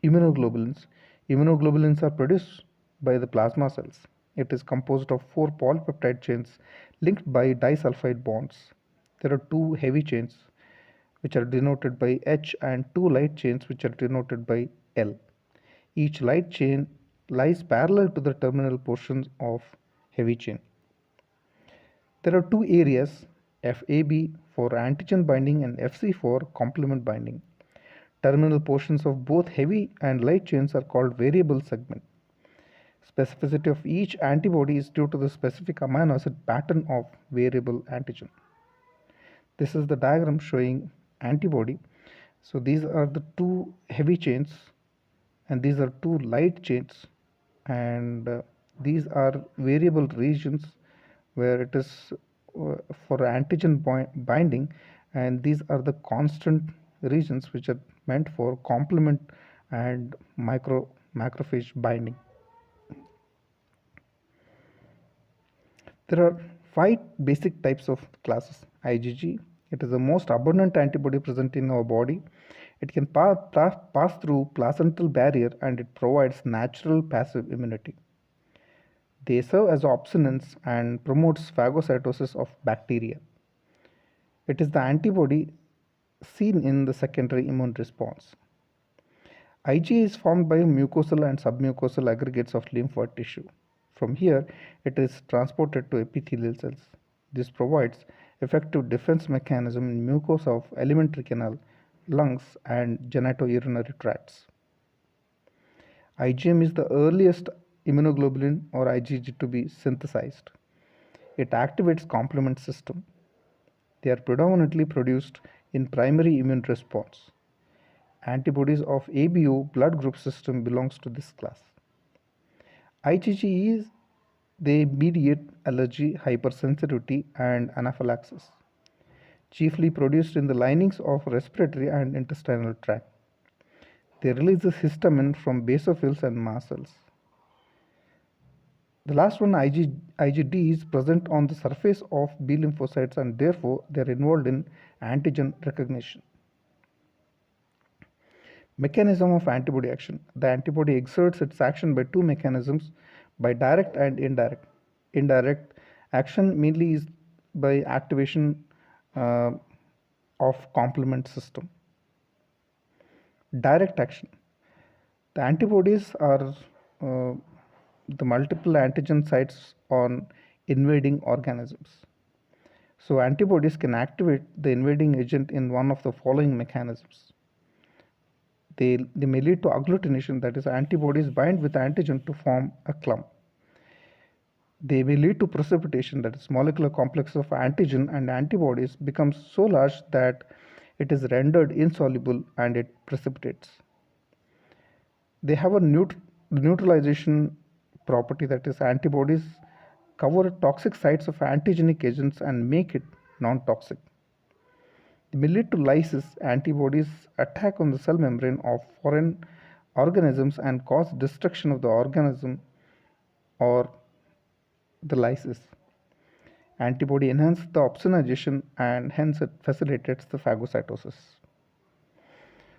Immunoglobulins. Immunoglobulins are produced by the plasma cells. It is composed of 4 polypeptide chains linked by disulfide bonds. There are 2 heavy chains which are denoted by H and 2 light chains which are denoted by L. Each light chain lies parallel to the terminal portions of heavy chain. There are 2 areas, FAB for antigen binding and FC for complement binding. Terminal portions of both heavy and light chains are called variable segment. Specificity of each antibody is due to the specific amino acid pattern of variable antigen. This is the diagram showing antibody. So these are the 2 heavy chains and these are 2 light chains, and these are variable regions where it is for antigen binding, and these are the constant regions which are meant for complement and macrophage binding. There are 5 basic types of classes. IgG, it is the most abundant antibody present in our body. It can pass through placental barrier and it provides natural passive immunity. They serve as opsonins and promotes phagocytosis of bacteria. It is the antibody seen in the secondary immune response. IgA is formed by mucosal and submucosal aggregates of lymphoid tissue. From here, it is transported to epithelial cells. This provides effective defense mechanism in mucosa of alimentary canal, lungs, and genitourinary tracts. IgM is the earliest immunoglobulin or IgG to be synthesized. It activates complement system. They are predominantly produced in primary immune response. Antibodies of ABO blood group system belongs to this class. IgG is they mediate allergy, hypersensitivity, and anaphylaxis, chiefly produced in the linings of respiratory and intestinal tract. They release the histamine from basophils and mast cells. The last one, IgD, is present on the surface of B lymphocytes and therefore they are involved in antigen recognition. Mechanism of antibody action. The antibody exerts its action by 2 mechanisms, by direct and indirect. Indirect action mainly is by activation of complement system. Direct action. The antibodies are the multiple antigen sites on invading organisms. So antibodies can activate the invading agent in one of the following mechanisms. They may lead to agglutination, that is, antibodies bind with antigen to form a clump. They may lead to precipitation, that is, molecular complex of antigen and antibodies becomes so large that it is rendered insoluble and it precipitates. They have a neutralization property, that is, antibodies cover toxic sites of antigenic agents and make it non-toxic. They may lead to lysis. Antibodies attack on the cell membrane of foreign organisms and cause destruction of the organism or the lysis. Antibody enhances the opsonization and hence it facilitates the phagocytosis.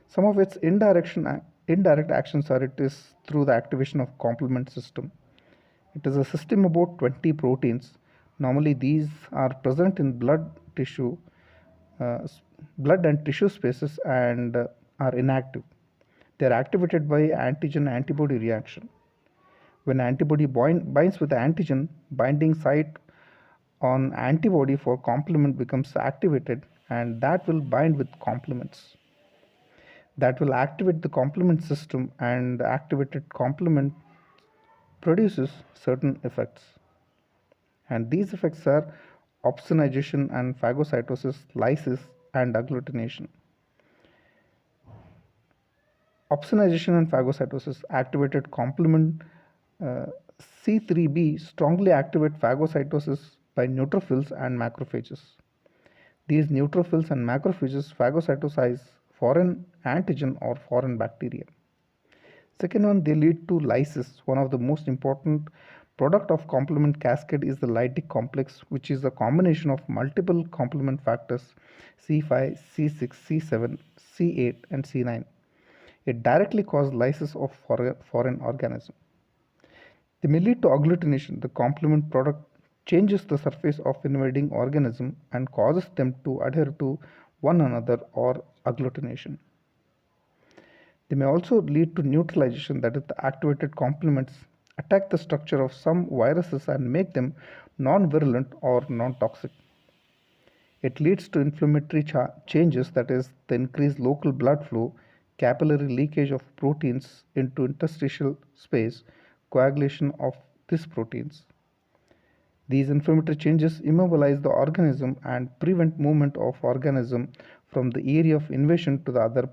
Some of its indirect actions are it is through the activation of complement system. It is a system about 20 proteins. Normally these are present in blood and tissue spaces and are inactive. They are activated by antigen-antibody reaction. When antibody binds with the antigen, binding site on antibody for complement becomes activated and that will bind with complements. That will activate the complement system and the activated complement produces certain effects. And these effects are opsonization and phagocytosis, lysis, and agglutination. Opsonization and phagocytosis. Activated complement C3b strongly activate phagocytosis by neutrophils and macrophages. These neutrophils and macrophages phagocytosize foreign antigen or foreign bacteria. Second one, they lead to lysis. One of the most important product of complement cascade is the lytic complex, which is a combination of multiple complement factors C5, C6, C7, C8 and C9. It directly causes lysis of foreign organism. They may lead to agglutination. The complement product changes the surface of invading organism and causes them to adhere to one another or agglutination. They may also lead to neutralization, that is, the activated complements attack the structure of some viruses and make them non-virulent or non-toxic. It leads to inflammatory changes, that is, the increased local blood flow, capillary leakage of proteins into interstitial space, coagulation of these proteins. These inflammatory changes immobilize the organism and prevent movement of organism from the area of invasion to the other